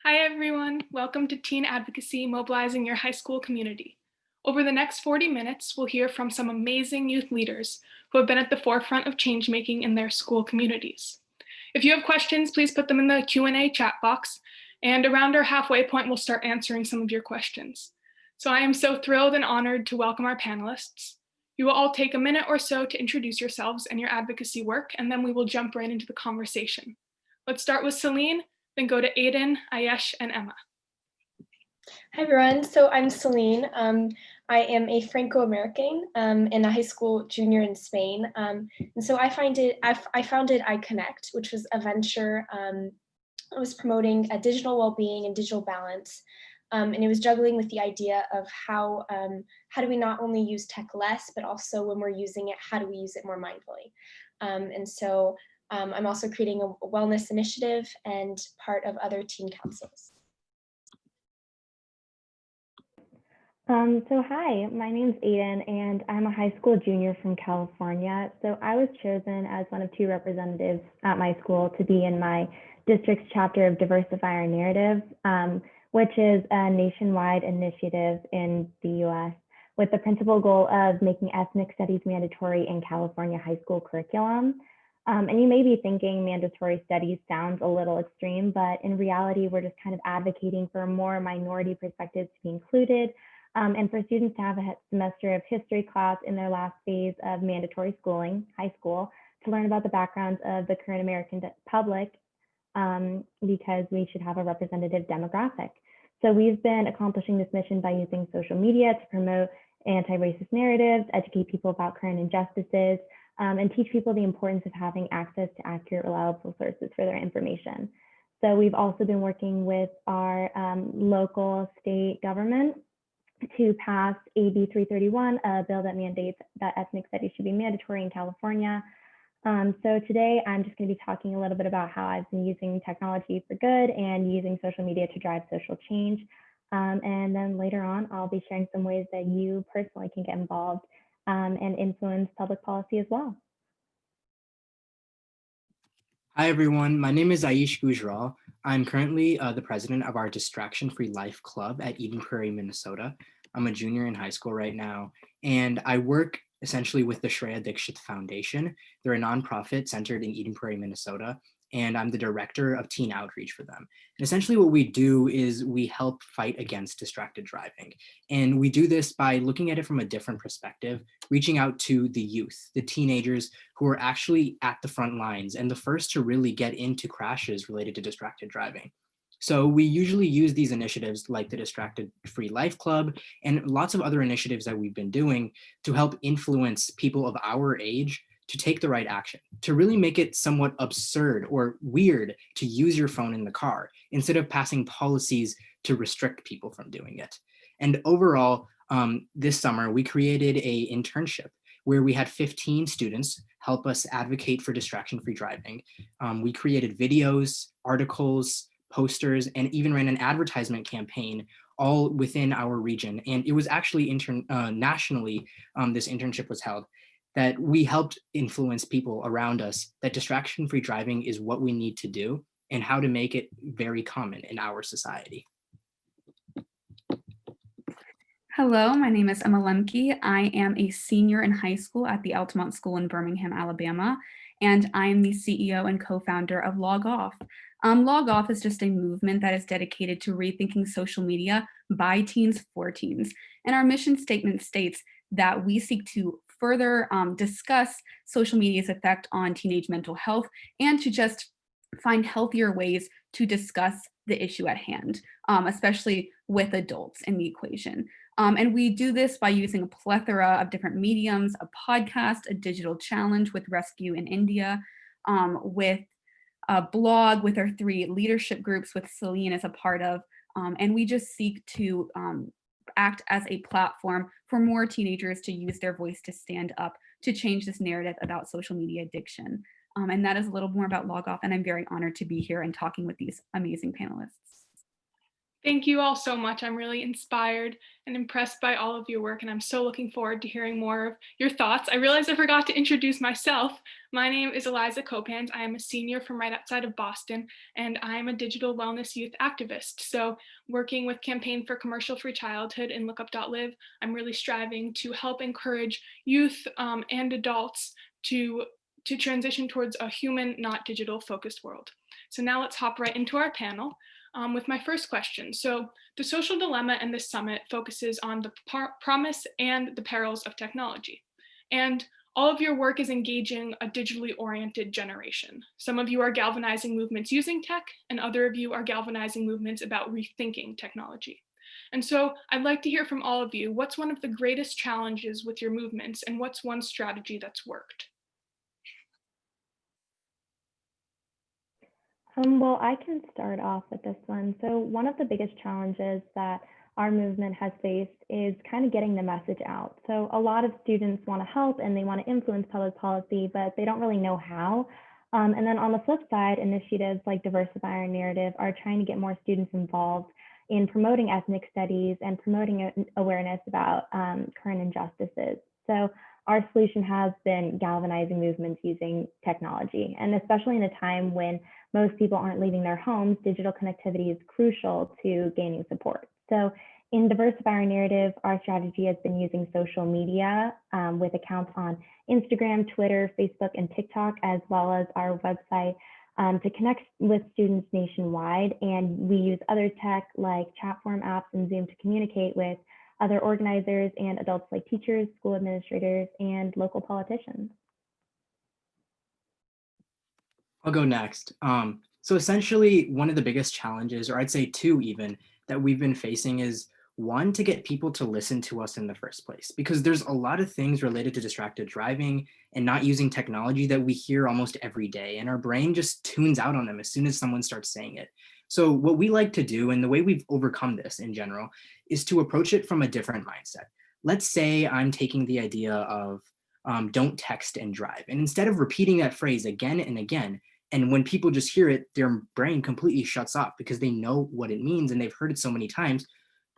Hi everyone, welcome to Teen Advocacy, Mobilizing Your High School Community. Over the next 40 minutes, we'll hear from some amazing youth leaders who have been at the forefront of change making in their school communities. If you have questions, please put them in the Q&A chat box, and around our halfway point, we'll start answering some of your questions. So I am so thrilled and honored to welcome our panelists. You will all take a minute or so to introduce yourselves and your advocacy work, and then we will jump right into the conversation. Let's start with Celine, then go to Adin, Iesh, and Emma. Hi everyone, so I'm Celine. I am a Franco-American and a high school junior in Spain. And so I founded iConnect, which was a venture that was promoting digital well-being and digital balance. And it was juggling with the idea of how do we not only use tech less, but also when we're using it, how do we use it more mindfully? And so I'm also creating a wellness initiative and part of other teen councils. So hi, my name's Adin and I'm a high school junior from California. So I was chosen as one of two representatives at my school to be in my district's chapter of Diversify Our Narratives, which is a nationwide initiative in the US with the principal goal of making ethnic studies mandatory in California high school curriculum. And you may be thinking mandatory studies sounds a little extreme, but in reality, we're just kind of advocating for more minority perspectives to be included, and for students to have a semester of history class in their last phase of mandatory schooling, high school, to learn about the backgrounds of the current American public, because we should have a representative demographic. So we've been accomplishing this mission by using social media to promote anti-racist narratives, educate people about current injustices, and teach people the importance of having access to accurate, reliable sources for their information. So we've also been working with our local state government to pass AB 331, a bill that mandates that ethnic studies should be mandatory in California. So today I'm just going to be talking a little bit about how I've been using technology for good and using social media to drive social change. And then later on, I'll be sharing some ways that you personally can get involved and influence public policy as well. Hi everyone, my name is Iesh Gujral. I'm currently the president of our Distraction-Free Life Club at Eden Prairie, Minnesota. I'm a junior in high school right now, and I work essentially with the Shreya Dikshit Foundation. They're a nonprofit centered in Eden Prairie, Minnesota, and I'm the director of teen outreach for them. And essentially what we do is we help fight against distracted driving. And we do this by looking at it from a different perspective, reaching out to the youth, the teenagers who are actually at the front lines and the first to really get into crashes related to distracted driving. So we usually use these initiatives like the Distracted Free Life Club and lots of other initiatives that we've been doing to help influence people of our age to take the right action, to really make it somewhat absurd or weird to use your phone in the car instead of passing policies to restrict people from doing it. And overall, this summer, we created an internship where we had 15 students help us advocate for distraction-free driving. We created videos, articles, posters, and even ran an advertisement campaign all within our region. And it was actually nationally, this internship was held, that we helped influence people around us that distraction-free driving is what we need to do and how to make it very common in our society. Hello, my name is Emma Lembke. I am a senior in high school at the Altamont School in Birmingham, Alabama, and I am the CEO and co-founder of Log Off. Log Off is just a movement that is dedicated to rethinking social media by teens for teens. And our mission statement states that we seek to further discuss social media's effect on teenage mental health and to just find healthier ways to discuss the issue at hand, especially with adults in the equation. And we do this by using a plethora of different mediums, a podcast, a digital challenge with Rescue in India, with a blog with our 3 leadership groups with Celine as a part of, and we just seek to act as a platform for more teenagers to use their voice to stand up to change this narrative about social media addiction. And that is a little more about Log Off, and I'm very honored to be here and talking with these amazing panelists. Thank you all so much. I'm really inspired and impressed by all of your work, and I'm so looking forward to hearing more of your thoughts. I realized I forgot to introduce myself. My name is Aliza Kopans. I am a senior from right outside of Boston, and I'm a digital wellness youth activist. So, working with Campaign for Commercial Free Childhood and LookUp.live, I'm really striving to help encourage youth and adults to transition towards a human, not digital focused world. So now let's hop right into our panel with my first question. So the social dilemma in this summit focuses on the promise and the perils of technology. And all of your work is engaging a digitally oriented generation. Some of you are galvanizing movements using tech, and other of you are galvanizing movements about rethinking technology. And so I'd like to hear from all of you, what's one of the greatest challenges with your movements, and what's one strategy that's worked? Well, I can start off with this one. So one of the biggest challenges that our movement has faced is kind of getting the message out. So a lot of students want to help and they want to influence public policy, but they don't really know how. And then on the flip side, initiatives like Diversify Our Narrative are trying to get more students involved in promoting ethnic studies and promoting awareness about current injustices. So our solution has been galvanizing movements using technology, and especially in a time when most people aren't leaving their homes, digital connectivity is crucial to gaining support. So in Diversify Our Narrative, our strategy has been using social media with accounts on Instagram, Twitter, Facebook, and TikTok, as well as our website to connect with students nationwide. And we use other tech like chat form apps and Zoom to communicate with other organizers and adults like teachers, school administrators, and local politicians. I'll go next. So essentially, one of the biggest challenges, or I'd say two even, that we've been facing is one, to get people to listen to us in the first place, because there's a lot of things related to distracted driving and not using technology that we hear almost every day, and our brain just tunes out on them as soon as someone starts saying it. So what we like to do, and the way we've overcome this in general, is to approach it from a different mindset. Let's say I'm taking the idea of don't text and drive. And instead of repeating that phrase again and again, and when people just hear it, their brain completely shuts off because they know what it means and they've heard it so many times,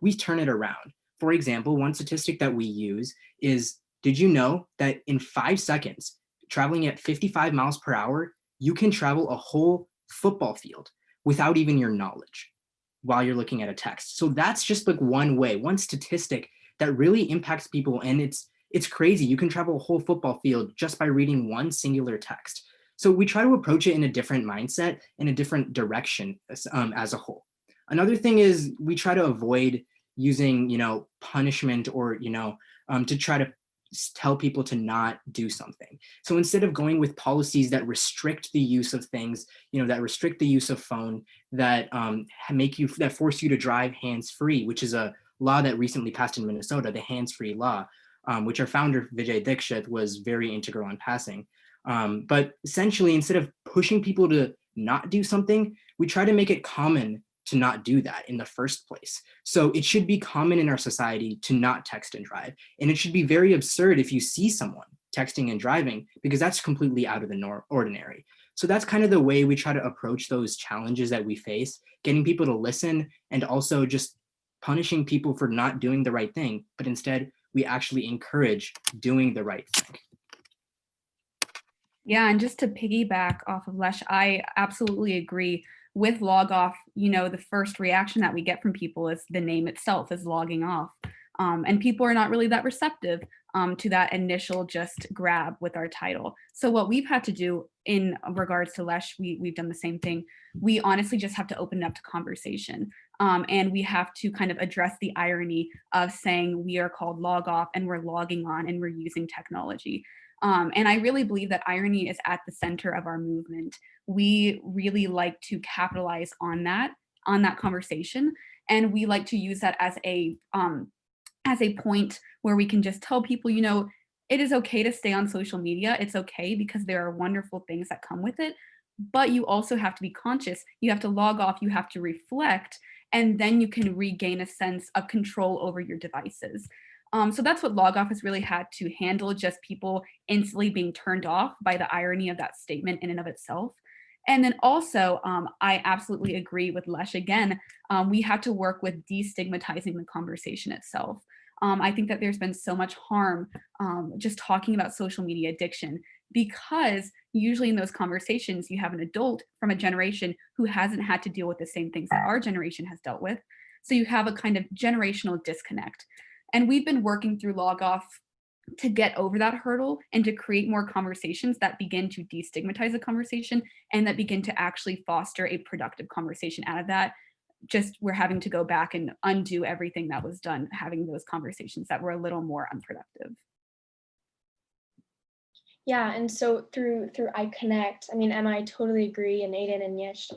we turn it around. For example, one statistic that we use is, did you know that in 5 seconds, traveling at 55 miles per hour, you can travel a whole football field without even your knowledge while you're looking at a text? So that's just like one way, one statistic that really impacts people. And it's crazy. You can travel a whole football field just by reading one singular text. So we try to approach it in a different mindset, in a different direction as a whole. Another thing is we try to avoid using, punishment or, to try to tell people to not do something. So instead of going with policies that restrict the use of things, that restrict the use of phone, that that force you to drive hands-free, which is a law that recently passed in Minnesota, the hands-free law, which our founder Vijay Dixit was very integral in passing. But essentially, instead of pushing people to not do something, we try to make it common to not do that in the first place. So it should be common in our society to not text and drive. And it should be very absurd if you see someone texting and driving, because that's completely out of the ordinary. So that's kind of the way we try to approach those challenges that we face, getting people to listen and also just punishing people for not doing the right thing, but instead we actually encourage doing the right thing. Yeah, and just to piggyback off of Lesh, I absolutely agree. With log off, the first reaction that we get from people is the name itself is logging off. And people are not really that receptive to that initial just grab with our title. So what we've had to do in regards to Lesh, we've done the same thing. We honestly just have to open it up to conversation. And we have to kind of address the irony of saying we are called log off and we're logging on and we're using technology. And I really believe that irony is at the center of our movement. We really like to capitalize on that conversation, and we like to use that as a point where we can just tell people, it is okay to stay on social media. It's okay because there are wonderful things that come with it, but you also have to be conscious. You have to log off, you have to reflect, and then you can regain a sense of control over your devices. So that's what log off has really had to handle, just people instantly being turned off by the irony of that statement in and of itself. And then also, I absolutely agree with Lesh again. We have to work with destigmatizing the conversation itself. I think that there's been so much harm just talking about social media addiction, because usually in those conversations, you have an adult from a generation who hasn't had to deal with the same things that our generation has dealt with. So you have a kind of generational disconnect. And we've been working through Log Off to get over that hurdle and to create more conversations that begin to destigmatize the conversation and that begin to actually foster a productive conversation out of that. Just we're having to go back and undo everything that was done, having those conversations that were a little more unproductive. Yeah, and so through I Connect, I mean, Emma, I totally agree, and Adin and Iesh,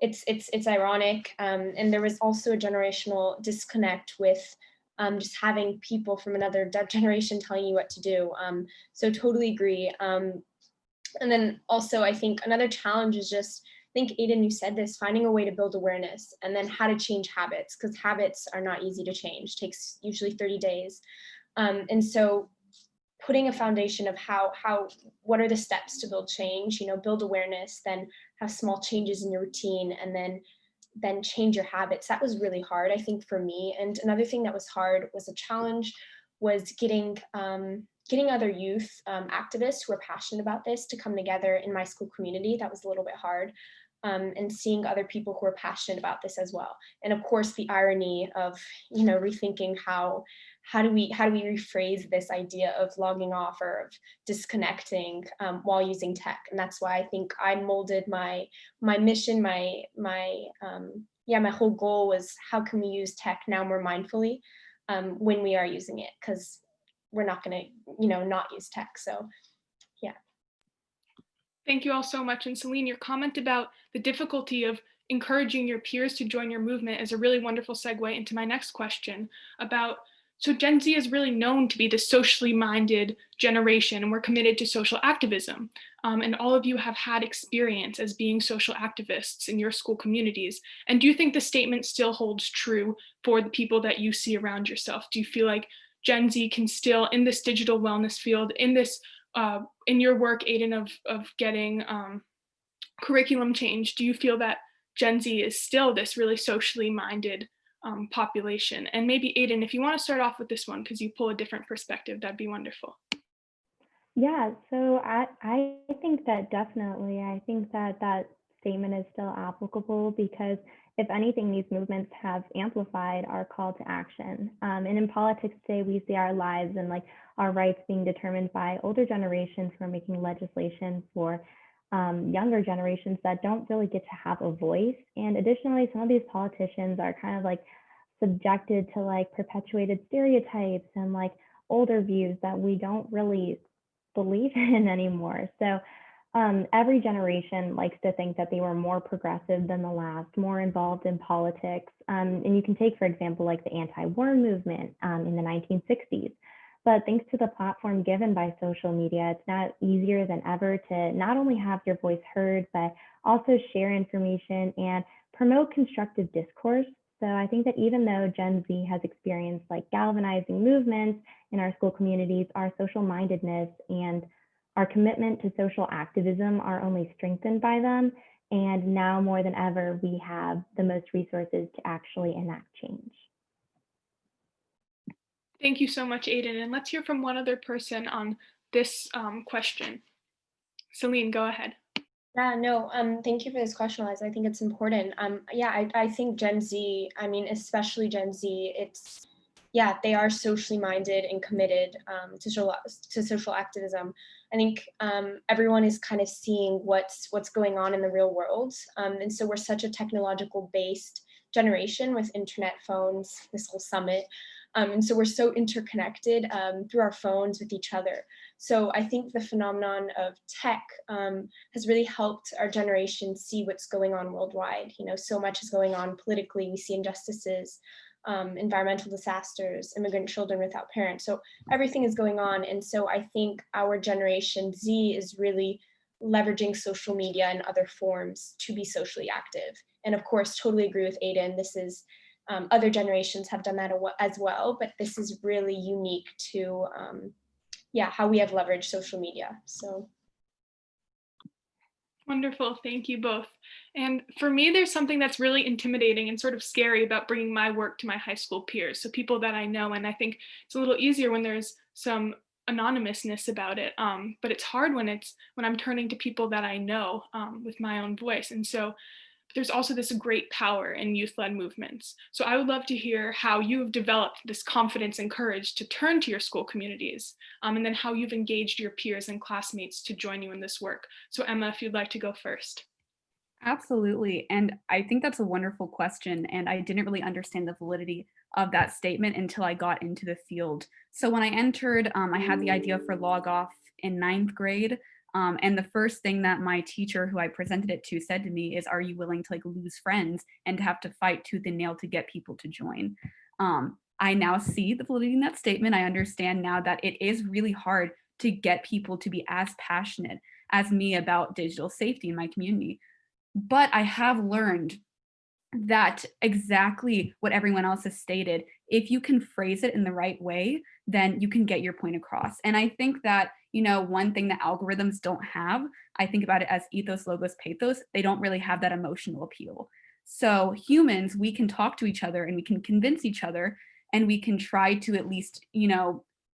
it's ironic, and there was also a generational disconnect with just having people from another generation telling you what to do. So totally agree. And then also, I think another challenge is just, I think Adin, you said this, finding a way to build awareness, and then how to change habits, because habits are not easy to change. It takes usually 30 days. And so putting a foundation of what are the steps to build change, build awareness, then have small changes in your routine, and then change your habits. That was really hard, I think, for me. And another thing that was hard, was a challenge, was getting other youth activists who are passionate about this to come together in my school community. That was a little bit hard. And seeing other people who are passionate about this as well. And of course, the irony of, rethinking how do we rephrase this idea of logging off or of disconnecting while using tech. And that's why I think I molded my mission, my whole goal was, how can we use tech now more mindfully when we are using it? Because we're not going to, not use tech. So yeah. Thank you all so much. And Celine, your comment about the difficulty of encouraging your peers to join your movement is a really wonderful segue into my next question about, so Gen Z is really known to be the socially minded generation, and we're committed to social activism. And all of you have had experience as being social activists in your school communities. And do you think the statement still holds true for the people that you see around yourself? Do you feel like Gen Z can still, in this digital wellness field, in this in your work, Adin, of getting curriculum change, do you feel that Gen Z is still this really socially minded population? And maybe Adin, if you want to start off with this one, because you pull a different perspective, that'd be wonderful. Yeah, so I think that definitely, I think that that statement is still applicable, because if anything, these movements have amplified our call to action. And in politics today, we see our lives and like our rights being determined by older generations who are making legislation for younger generations that don't really get to have a voice. And additionally, some of these politicians are kind of like subjected to like perpetuated stereotypes and like older views that we don't really believe in anymore. So every generation likes to think that they were more progressive than the last, more involved in politics. And you can take, for example, like the anti-war movement in the 1960s. But thanks to the platform given by social media, it's now easier than ever to not only have your voice heard, but also share information and promote constructive discourse. So I think that even though Gen Z has experienced like galvanizing movements in our school communities, our social mindedness and our commitment to social activism are only strengthened by them. And now more than ever, we have the most resources to actually enact change. Thank you so much, Adin. And let's hear from one other person on this question. Celine, go ahead. Yeah, no, thank you for this question, Liza. I think it's important. Yeah, I think Gen Z, I mean, especially Gen Z, they are socially minded and committed to social activism. I think everyone is kind of seeing what's going on in the real world. And so we're such a technological based generation with internet, phones, this whole summit. And so we're so interconnected through our phones with each other. So I think the phenomenon of tech has really helped our generation see what's going on worldwide. So much is going on politically. We see injustices, environmental disasters, immigrant children without parents. So everything is going on. And so I think our generation Z is really leveraging social media and other forms to be socially active. And of course, totally agree with Adin. This is other generations have done that as well, but this is really unique to how we have leveraged social media. So Wonderful. Thank you both. And for me, there's something that's really intimidating and sort of scary about bringing my work to my high school peers. So people that I know. And I think it's a little easier when there's some anonymousness about it. But it's hard when I'm turning to people that I know with my own voice. And so there's also this great power in youth-led movements. So I would love to hear how you've developed this confidence and courage to turn to your school communities, and then how you've engaged your peers and classmates to join you in this work. So Emma, if you'd like to go first. Absolutely. And I think that's a wonderful question. And I didn't really understand the validity of that statement until I got into the field. So when I entered, I had the idea for log off in ninth grade. And the first thing that my teacher who I presented it to said to me is, are you willing to like lose friends and to have to fight tooth and nail to get people to join? I now see the validity in that statement. I understand now that it is really hard to get people to be as passionate as me about digital safety in my community. But I have learned that exactly what everyone else has stated, if you can phrase it in the right way, then you can get your point across. And I think that, one thing that algorithms don't have, I think about it as ethos, logos, pathos, they don't really have that emotional appeal. So humans, we can talk to each other and we can convince each other and we can try to at least,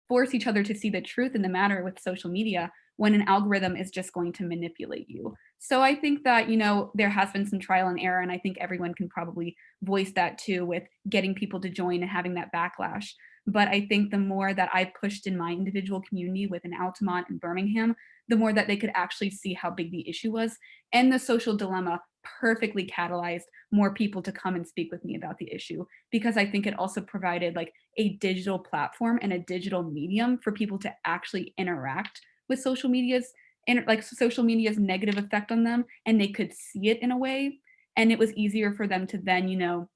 force each other to see the truth in the matter with social media when an algorithm is just going to manipulate you. So I think that, there has been some trial and error, and I think everyone can probably voice that too with getting people to join and having that backlash. But I think the more that I pushed in my individual community within Altamont and Birmingham, the more that they could actually see how big the issue was. And the social dilemma perfectly catalyzed more people to come and speak with me about the issue, because I think it also provided like a digital platform and a digital medium for people to actually interact with social media's and like social media's negative effect on them, and they could see it in a way, and it was easier for them to then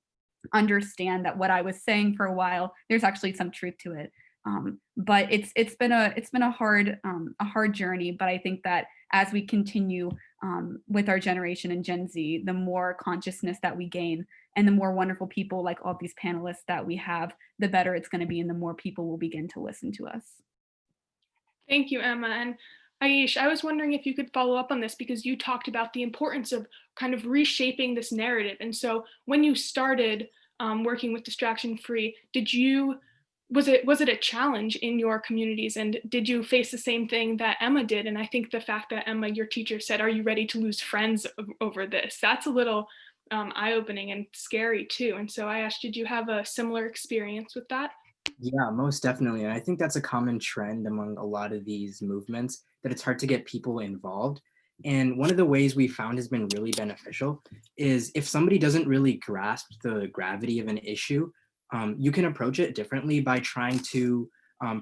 understand that what I was saying for a while, there's actually some truth to it. But it's been a hard journey. But I think that as we continue with our generation and Gen Z, the more consciousness that we gain and the more wonderful people like all these panelists that we have, the better it's going to be, and the more people will begin to listen to us. Thank you, Emma. And Iesh, I was wondering if you could follow up on this because you talked about the importance of kind of reshaping this narrative. And so when you started working with Distraction Free, was it a challenge in your communities, and did you face the same thing that Emma did? And I think the fact that Emma, your teacher, said, "Are you ready to lose friends over this?" That's a little eye-opening and scary too. And so I asked, did you have a similar experience with that? Yeah, most definitely. And I think that's a common trend among a lot of these movements, that it's hard to get people involved. And one of the ways we found has been really beneficial is if somebody doesn't really grasp the gravity of an issue, you can approach it differently by trying to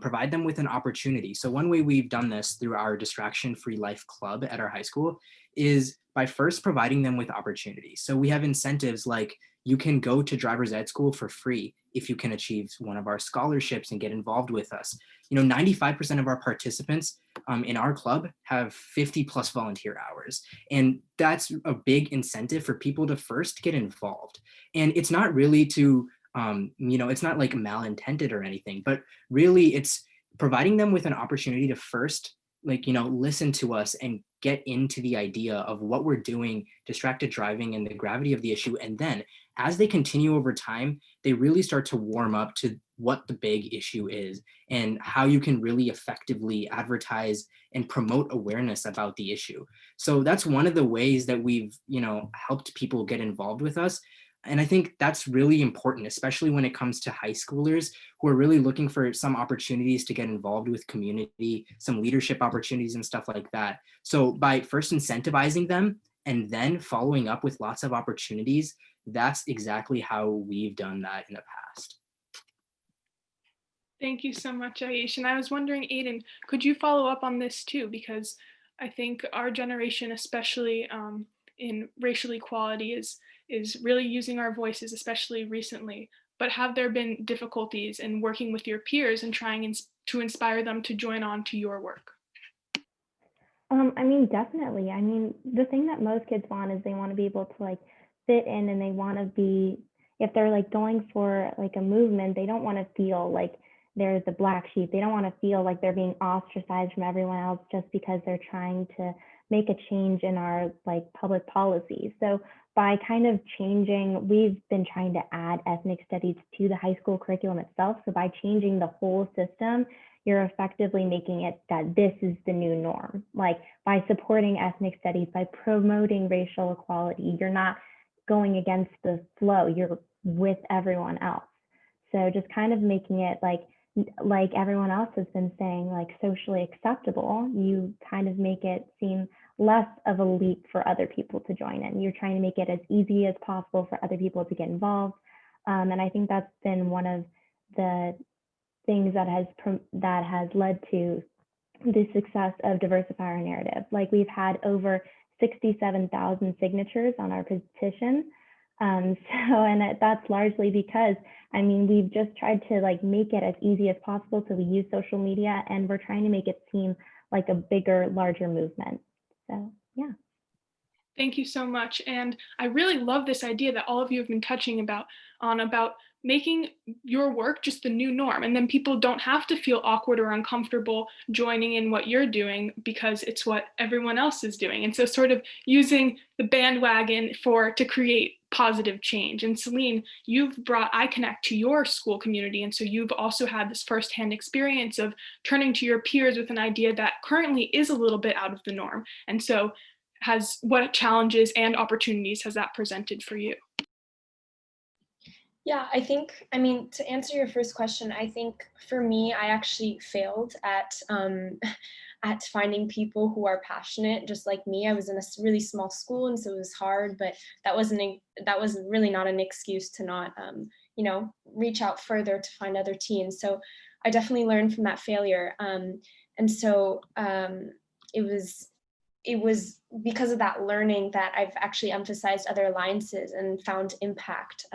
provide them with an opportunity. So one way we've done this through our Distraction Free Life Club at our high school is by first providing them with opportunities. So we have incentives like you can go to driver's ed school for free if you can achieve one of our scholarships and get involved with us. 95% of our participants in our club have 50 plus volunteer hours. And that's a big incentive for people to first get involved. And it's not really to, it's not like malintended or anything, but really it's providing them with an opportunity to first listen to us and get into the idea of what we're doing, distracted driving, and the gravity of the issue. And then as they continue over time, they really start to warm up to what the big issue is and how you can really effectively advertise and promote awareness about the issue. So that's one of the ways that we've, helped people get involved with us. And I think that's really important, especially when it comes to high schoolers who are really looking for some opportunities to get involved with community, some leadership opportunities and stuff like that. So by first incentivizing them and then following up with lots of opportunities, that's exactly how we've done that in the past. Thank you so much, Iesh. And I was wondering, Adin, could you follow up on this too? Because I think our generation, especially in racial equality, is really using our voices, especially recently. But have there been difficulties in working with your peers and trying to inspire them to join on to your work? Definitely. The thing that most kids want is they want to be able to like fit in, and they want to be, if they're like going for like a movement, they don't want to feel like they're the black sheep. They don't want to feel like they're being ostracized from everyone else just because they're trying to make a change in our like public policy. So by kind of changing, we've been trying to add ethnic studies to the high school curriculum itself. So by changing the whole system, you're effectively making it that this is the new norm. Like by supporting ethnic studies, by promoting racial equality, you're not going against the flow, you're with everyone else. So just kind of making it like everyone else has been saying, like socially acceptable, you kind of make it seem less of a leap for other people to join in. You're trying to make it as easy as possible for other people to get involved. And I think that's been one of the things that has led to the success of Diversify Our Narrative. Like we've had over 67,000 signatures on our petition. That's largely because, I mean, we've just tried to like make it as easy as possible. So we use social media and we're trying to make it seem like a bigger, larger movement. So, yeah. Thank you so much. And I really love this idea that all of you have been touching about making your work just the new norm. And then people don't have to feel awkward or uncomfortable joining in what you're doing because it's what everyone else is doing. And so sort of using the bandwagon to create positive change. And Celine, you've brought iConnect to your school community. And so you've also had this firsthand experience of turning to your peers with an idea that currently is a little bit out of the norm. And so what challenges and opportunities has that presented for you? Yeah, I mean, to answer your first question, I think for me, I actually failed at at finding people who are passionate, just like me. I was in a really small school, and so it was hard, but that was really not an excuse to not, reach out further to find other teams. So I definitely learned from that failure. And so it was because of that learning that I've actually emphasized other alliances and found impact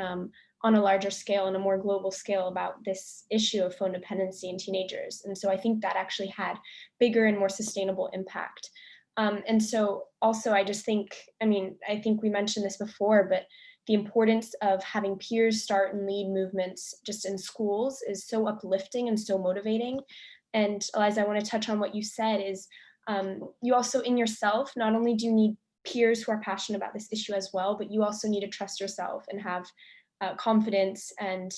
on a larger scale and a more global scale about this issue of phone dependency in teenagers. And so I think that actually had bigger and more sustainable impact. And so also I think we mentioned this before, but the importance of having peers start and lead movements just in schools is so uplifting and so motivating. And Aliza, I want to touch on what you said is, you also in yourself, not only do you need peers who are passionate about this issue as well, but you also need to trust yourself and have confidence and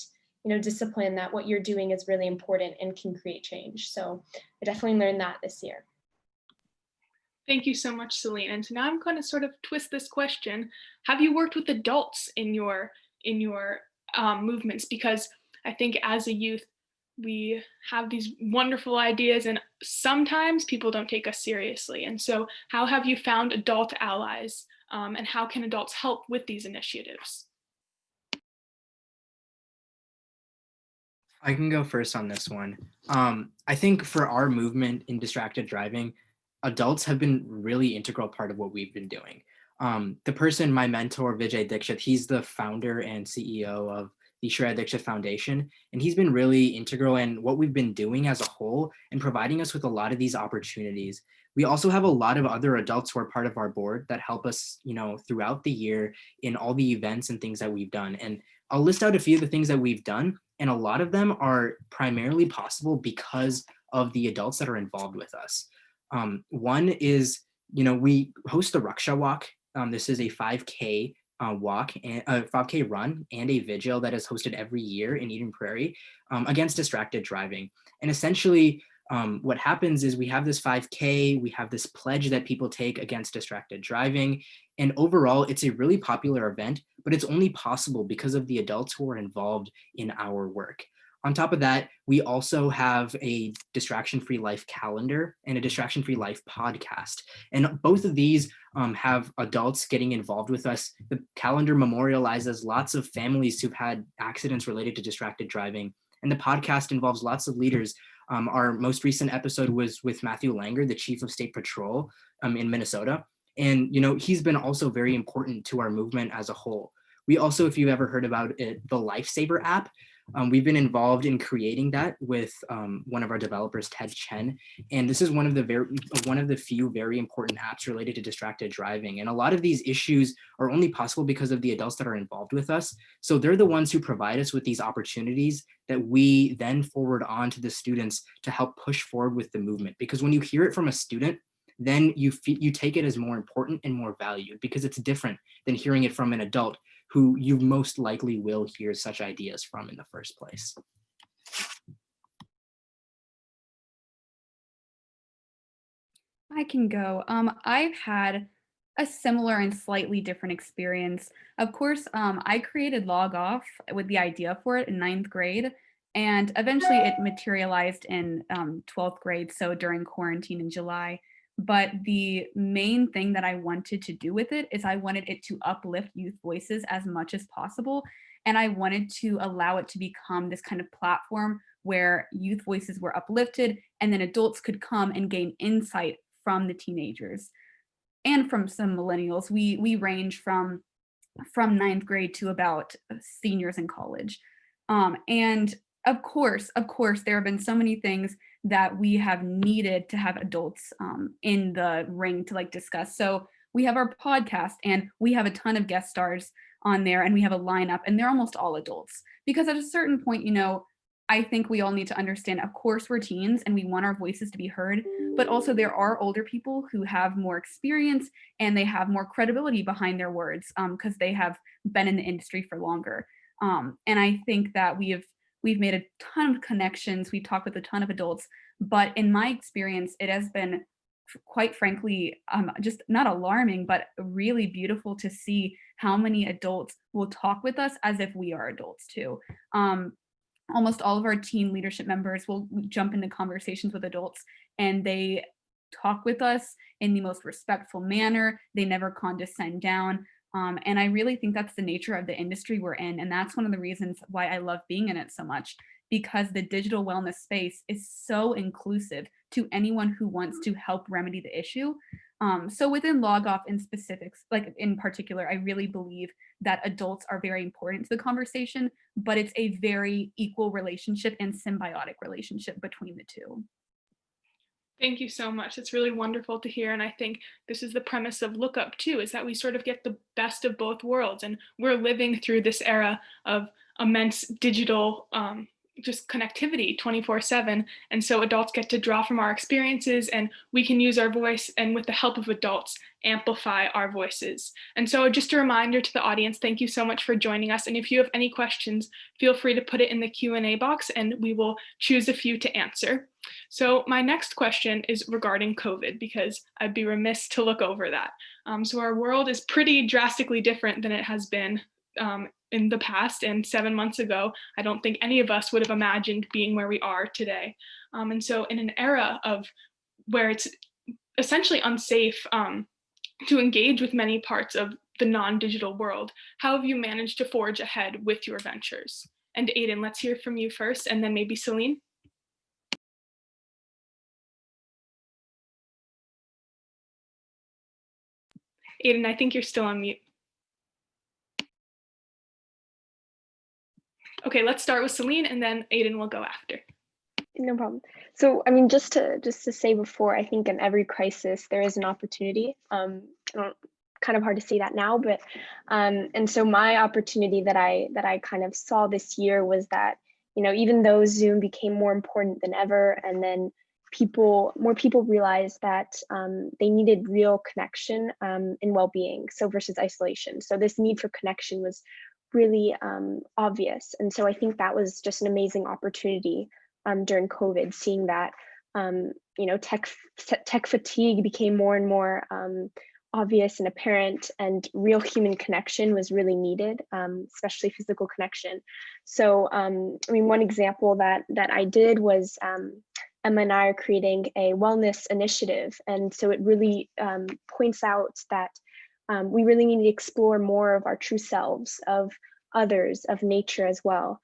discipline that what you're doing is really important and can create change. So I definitely learned that this year. Thank you so much, Celine. And so now I'm going to sort of twist this question. Have you worked with adults in your movements? Because I think as a youth, we have these wonderful ideas and sometimes people don't take us seriously. And so how have you found adult allies and how can adults help with these initiatives? I can go first on this one. I think for our movement in distracted driving, adults have been really integral part of what we've been doing. The person, my mentor, Vijay Dixit, he's the founder and CEO of the Shreya Dixit Foundation, and he's been really integral in what we've been doing as a whole and providing us with a lot of these opportunities. We also have a lot of other adults who are part of our board that help us, throughout the year in all the events and things that we've done. And I'll list out a few of the things that we've done, and a lot of them are primarily possible because of the adults that are involved with us. One is, we host the Raksha Walk. This is a 5K walk, and a 5K run and a vigil that is hosted every year in Eden Prairie against distracted driving. And essentially, what happens is we have this 5K, we have this pledge that people take against distracted driving. And overall, it's a really popular event, but it's only possible because of the adults who are involved in our work. On top of that, we also have a distraction-free life calendar and a distraction-free life podcast. And both of these have adults getting involved with us. The calendar memorializes lots of families who've had accidents related to distracted driving. And the podcast involves lots of leaders. Our most recent episode was with Matthew Langer, the Chief of State Patrol in Minnesota. And, he's been also very important to our movement as a whole. We also, if you've ever heard about it, the Lifesaver app, we've been involved in creating that with one of our developers, Ted Chen. And this is one of the few very important apps related to distracted driving. And a lot of these issues are only possible because of the adults that are involved with us. So they're the ones who provide us with these opportunities that we then forward on to the students to help push forward with the movement. Because when you hear it from a student, then you take it as more important and more valued, because it's different than hearing it from an adult who you most likely will hear such ideas from in the first place. I can go. I've had a similar and slightly different experience. Of course, I created Log Off with the idea for it in ninth grade, and eventually it materialized in 12th grade, so during quarantine in July. But the main thing that I wanted to do with it is I wanted it to uplift youth voices as much as possible. And I wanted to allow it to become this kind of platform where youth voices were uplifted and then adults could come and gain insight from the teenagers and from some millennials. We range from ninth grade to about seniors in college. And of course, there have been so many things that we have needed to have adults in the ring to like discuss. So we have our podcast and we have a ton of guest stars on there, and we have a lineup, and they're almost all adults. Because at a certain point, I think we all need to understand, of course, we're teens and we want our voices to be heard, but also there are older people who have more experience and they have more credibility behind their words because they have been in the industry for longer. And I think that we've made a ton of connections. We've talked with a ton of adults, but in my experience, it has been quite frankly just not alarming, but really beautiful to see how many adults will talk with us as if we are adults too. Almost all of our teen leadership members will jump into conversations with adults, and they talk with us in the most respectful manner. They never condescend down. And I really think that's the nature of the industry we're in. And that's one of the reasons why I love being in it so much, because the digital wellness space is so inclusive to anyone who wants to help remedy the issue. So within Log Off in specifics, like in particular, I really believe that adults are very important to the conversation, but it's a very equal relationship and symbiotic relationship between the two. Thank you so much. It's really wonderful to hear. And I think this is the premise of LookUp too, is that we sort of get the best of both worlds. And we're living through this era of immense digital just connectivity 24/7. And so adults get to draw from our experiences, and we can use our voice, and with the help of adults, amplify our voices. And so just a reminder to the audience, thank you so much for joining us. And if you have any questions, feel free to put it in the Q&A box and we will choose a few to answer. So my next question is regarding COVID, because I'd be remiss to look over that. So our world is pretty drastically different than it has been in the past, and 7 months ago, I don't think any of us would have imagined being where we are today. And so in an era of where it's essentially unsafe to engage with many parts of the non-digital world, how have you managed to forge ahead with your ventures? And Adin, let's hear from you first, and then maybe Celine. Adin, I think you're still on mute. Okay, let's start with Celine, and then Adin will go after. No problem. So, I mean, just to say before, I think in every crisis there is an opportunity. Kind of hard to say that now, but and so my opportunity that I kind of saw this year was that, even though Zoom became more important than ever, and then more people realized that they needed real connection in well-being, so versus isolation. So this need for connection was really obvious, and so I think that was just an amazing opportunity during COVID, seeing that tech fatigue became more and more obvious and apparent, and real human connection was really needed, especially physical connection. So I mean, one example that I did was Emma and I are creating a wellness initiative, and so it really points out that we really need to explore more of our true selves, of others, of nature as well.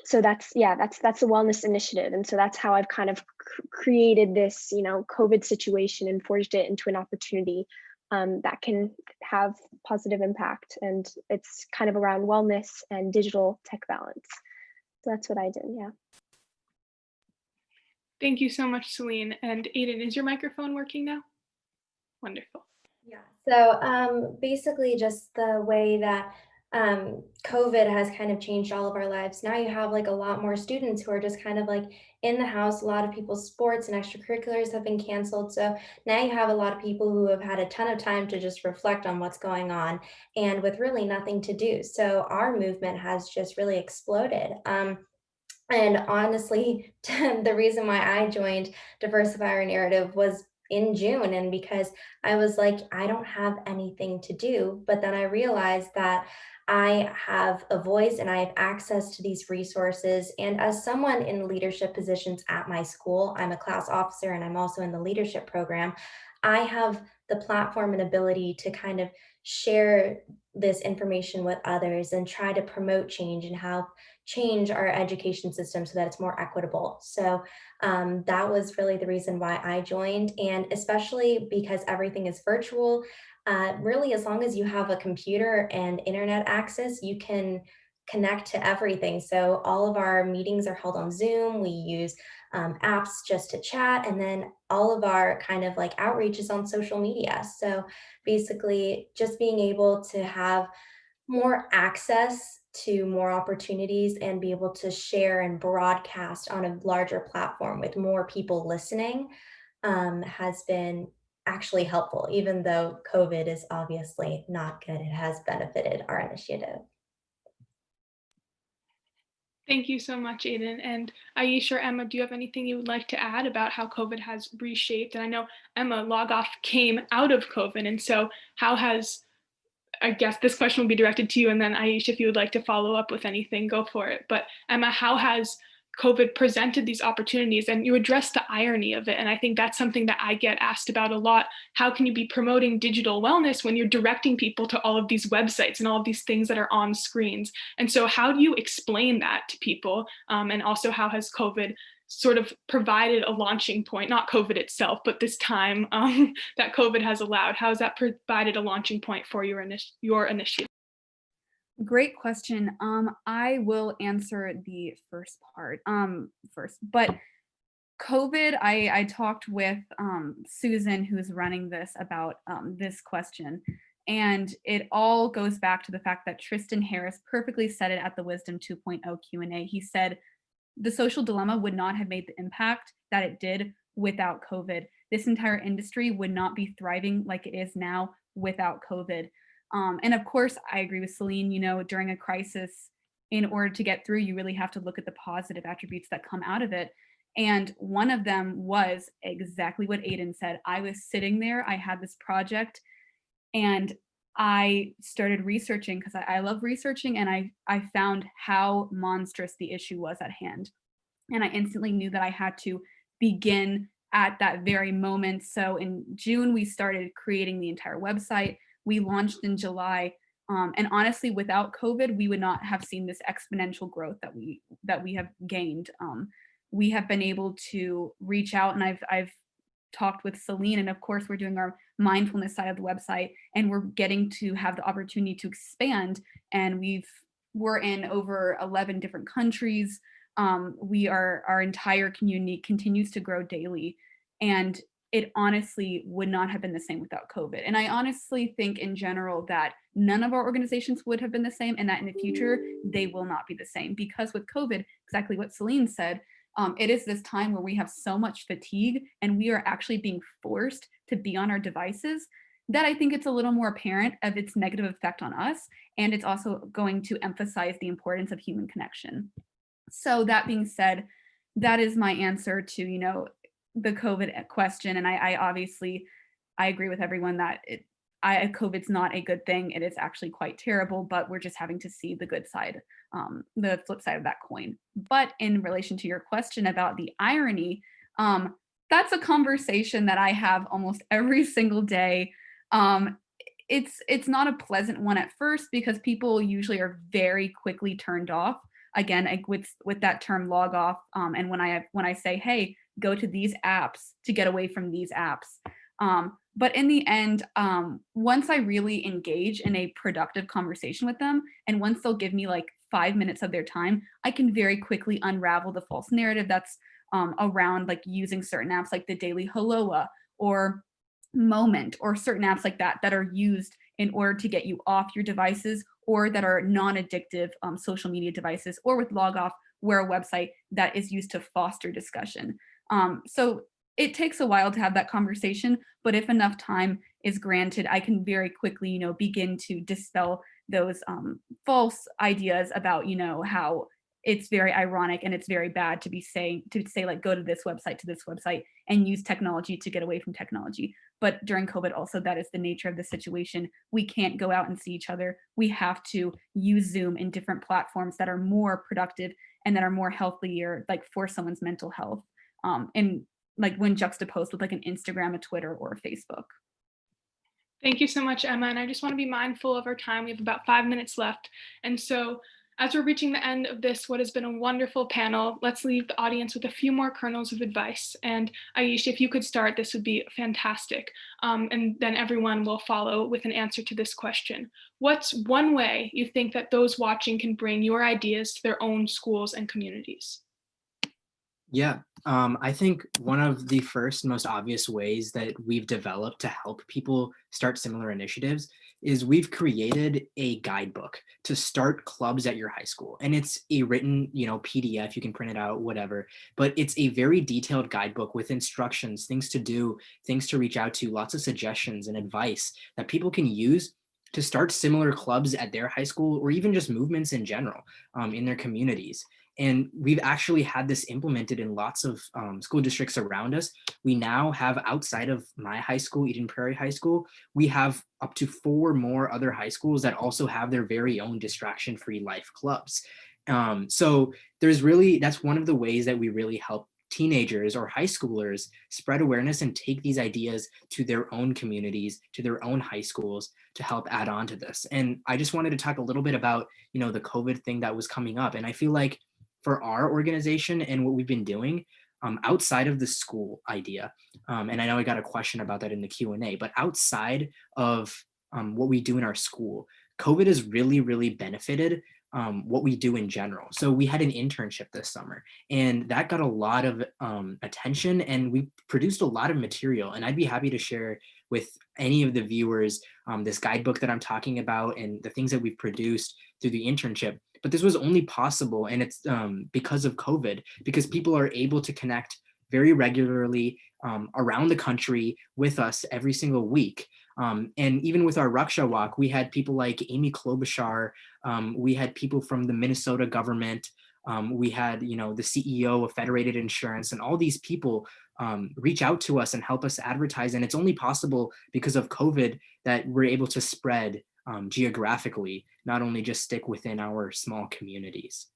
So that's a wellness initiative, and so that's how I've kind of created this COVID situation and forged it into an opportunity that can have positive impact, and it's kind of around wellness and digital tech balance. So that's what I did. Yeah. Thank you so much, Celine. And Adin, is your microphone working now? Wonderful. Yeah, so basically just the way that COVID has kind of changed all of our lives. Now you have like a lot more students who are just kind of like in the house. A lot of people's sports and extracurriculars have been canceled. So now you have a lot of people who have had a ton of time to just reflect on what's going on and with really nothing to do. So our movement has just really exploded. And honestly, the reason why I joined Diversify Our Narrative was in June, and because I was like, I don't have anything to do. But then I realized that I have a voice and I have access to these resources. And as someone in leadership positions at my school, I'm a class officer and I'm also in the leadership program. I have the platform and ability to kind of share this information with others and try to promote change and help change our education system so that it's more equitable. So that was really the reason why I joined. And especially because everything is virtual, really, as long as you have a computer and internet access, you can connect to everything. So all of our meetings are held on Zoom. We use apps just to chat. And then all of our kind of like outreach is on social media. So basically, just being able to have more access to more opportunities and be able to share and broadcast on a larger platform with more people listening has been actually helpful, even though COVID is obviously not good. It has benefited our initiative. Thank you so much, Adin. And Iesh or Emma, do you have anything you would like to add about how COVID has reshaped? And I know, Emma, LogOff came out of COVID. And so how has, I guess this question will be directed to you, and then Iesh, if you would like to follow up with anything, go for it. But Emma, how has COVID presented these opportunities? And you addressed the irony of it. And I think that's something that I get asked about a lot. How can you be promoting digital wellness when you're directing people to all of these websites and all of these things that are on screens? And so how do you explain that to people? And also, how has COVID sort of provided a launching point, not COVID itself, but this time that COVID has allowed? How has that provided a launching point for your initiative? Great question. I will answer the first part first, but COVID, I talked with Susan, who's running this, about this question. And it all goes back to the fact that Tristan Harris perfectly said it at the Wisdom 2.0 Q&A. He said, the social dilemma would not have made the impact that it did without COVID. This entire industry would not be thriving like it is now without COVID. And of course, I agree with Celine, during a crisis, in order to get through, you really have to look at the positive attributes that come out of it. And one of them was exactly what Adin said. I was sitting there, I had this project, and I started researching because I love researching, and I found how monstrous the issue was at hand. And I instantly knew that I had to begin at that very moment. So in June, we started creating the entire website. We launched in July. And honestly, without COVID, we would not have seen this exponential growth that we have gained. We have been able to reach out, and I've talked with Celine, and of course we're doing our mindfulness side of the website, and we're getting to have the opportunity to expand, and we're in over 11 different countries. Our entire community continues to grow daily, and it honestly would not have been the same without COVID. And I honestly think in general that none of our organizations would have been the same, and that in the future they will not be the same, because with COVID, exactly what Celine said, it is this time where we have so much fatigue and we are actually being forced to be on our devices, that I think it's a little more apparent of its negative effect on us. And it's also going to emphasize the importance of human connection. So that being said, that is my answer to, the COVID question. And I obviously, I agree with everyone that COVID's not a good thing. It is actually quite terrible, but we're just having to see the good side, the flip side of that coin. But in relation to your question about the irony, that's a conversation that I have almost every single day. It's not a pleasant one at first, because people usually are very quickly turned off. Again, with that term log off, and when I say, hey, go to these apps to get away from these apps. But in the end, once I really engage in a productive conversation with them, and once they'll give me like 5 minutes of their time, I can very quickly unravel the false narrative that's around like using certain apps like the Daily Helloa or Moment, or certain apps like that are used in order to get you off your devices or that are non-addictive social media devices, or with LogOff, we're a website that is used to foster discussion. So it takes a while to have that conversation, but if enough time is granted, I can very quickly, begin to dispel those false ideas about, how it's very ironic and it's very bad to say like, go to this website and use technology to get away from technology. But during COVID also, that is the nature of the situation. We can't go out and see each other. We have to use Zoom and different platforms that are more productive and that are more healthier, like for someone's mental health. And like when juxtaposed with like an Instagram, a Twitter, or a Facebook. Thank you so much, Emma. And I just want to be mindful of our time. We have about 5 minutes left. And so as we're reaching the end of this, what has been a wonderful panel, let's leave the audience with a few more kernels of advice. And Iesh, if you could start, this would be fantastic. And then everyone will follow with an answer to this question. What's one way you think that those watching can bring your ideas to their own schools and communities? Yeah, I think one of the first most obvious ways that we've developed to help people start similar initiatives is we've created a guidebook to start clubs at your high school. And it's a written, PDF, you can print it out, whatever, but it's a very detailed guidebook with instructions, things to do, things to reach out to, lots of suggestions and advice that people can use to start similar clubs at their high school, or even just movements in general in their communities. And we've actually had this implemented in lots of school districts around us. We now have, outside of my high school, Eden Prairie High School, we have up to 4 more other high schools that also have their very own distraction-free life clubs. So that's one of the ways that we really help teenagers or high schoolers spread awareness and take these ideas to their own communities, to their own high schools, to help add on to this. And I just wanted to talk a little bit about, the COVID thing that was coming up. And I feel like for our organization and what we've been doing outside of the school idea, and I know I got a question about that in the Q&A, but outside of what we do in our school, COVID has really, really benefited what we do in general. So we had an internship this summer, and that got a lot of attention, and we produced a lot of material. And I'd be happy to share with any of the viewers this guidebook that I'm talking about and the things that we've produced through the internship. But this was only possible, and it's because of COVID, because people are able to connect very regularly around the country with us every single week. And even with our Raksha Walk, we had people like Amy Klobuchar, we had people from the Minnesota government, we had, the CEO of Federated Insurance, and all these people reach out to us and help us advertise. And it's only possible because of COVID that we're able to spread geographically, not only just stick within our small communities.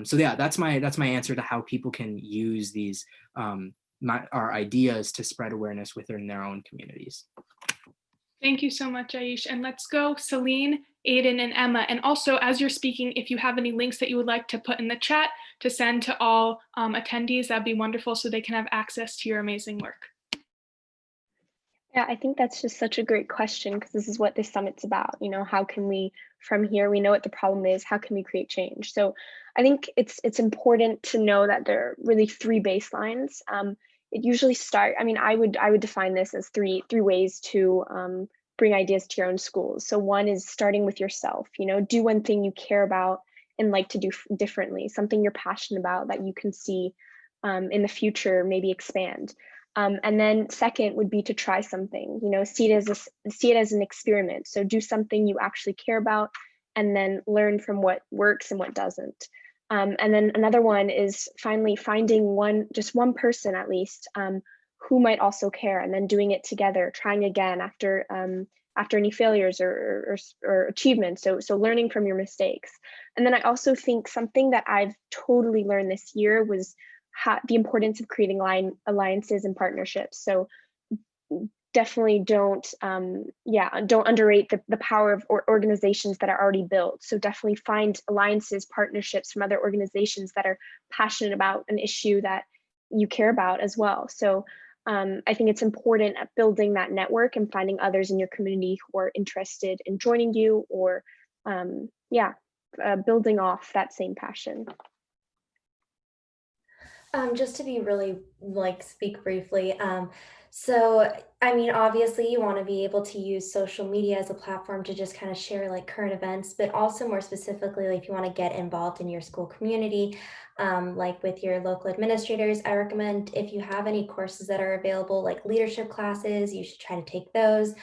So yeah, that's my answer to how people can use these our ideas to spread awareness within their own communities. Thank you so much, Iesh. And let's go Celine, Adin, and Emma. And also, as you're speaking, if you have any links that you would like to put in the chat to send to all attendees, that'd be wonderful so they can have access to your amazing work. Yeah, I think that's just such a great question, because this is what this summit's about. How can we, from here, we know what the problem is, how can we create change? So I think it's important to know that there are really 3 baselines. It usually I would define this as three ways to bring ideas to your own schools. So one is starting with yourself. Do one thing you care about and like to do differently, something you're passionate about that you can see in the future maybe expand. And then second would be to try something, see it as an experiment. So do something you actually care about and then learn from what works and what doesn't. And then another one is finally finding just one person at least who might also care, and then doing it together, trying again after any failures or achievements. So learning from your mistakes. And then I also think something that I've totally learned this year was the importance of creating alliances and partnerships. So definitely don't underrate the power of organizations that are already built. So definitely find alliances, partnerships from other organizations that are passionate about an issue that you care about as well. So I think it's important at building that network and finding others in your community who are interested in joining you, or building off that same passion. Just to be really speak briefly. So, I mean, obviously, you want to be able to use social media as a platform to just kind of share like current events, but also more specifically, like if you want to get involved in your school community, like with your local administrators, I recommend if you have any courses that are available, like leadership classes, you should try to take those.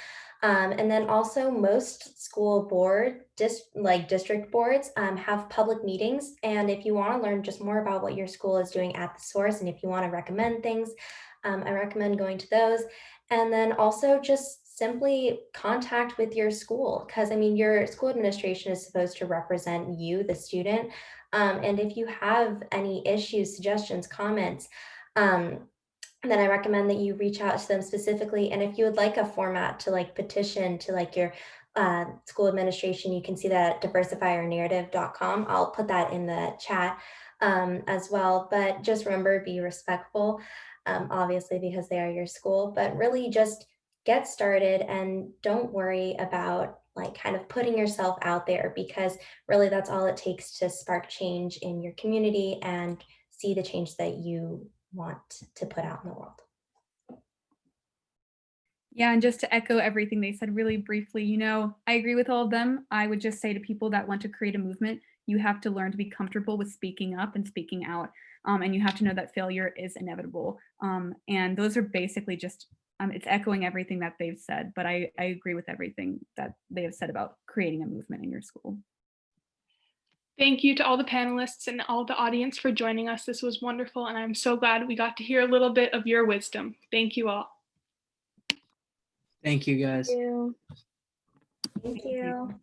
And then also most school board, district boards have public meetings. And if you want to learn just more about what your school is doing at the source, and if you want to recommend things, I recommend going to those. And then also just simply contact with your school, because I mean, your school administration is supposed to represent you, the student. And if you have any issues, suggestions, comments, then I recommend that you reach out to them specifically. And if you would like a format to like petition to like your school administration, you can see that at diversifyournarrative.com. I'll put that in the chat as well. But just remember, be respectful, obviously, because they are your school, but really just get started and don't worry about like kind of putting yourself out there, because really that's all it takes to spark change in your community and see the change that you want to put out in the world. Yeah, and just to echo everything they said really briefly, I agree with all of them. I would just say to people that want to create a movement, you have to learn to be comfortable with speaking up and speaking out. And you have to know that failure is inevitable. And those are basically just, it's echoing everything that they've said, but I agree with everything that they have said about creating a movement in your school. Thank you to all the panelists and all the audience for joining us. This was wonderful, and I'm so glad we got to hear a little bit of your wisdom. Thank you all. Thank you, guys. Thank you.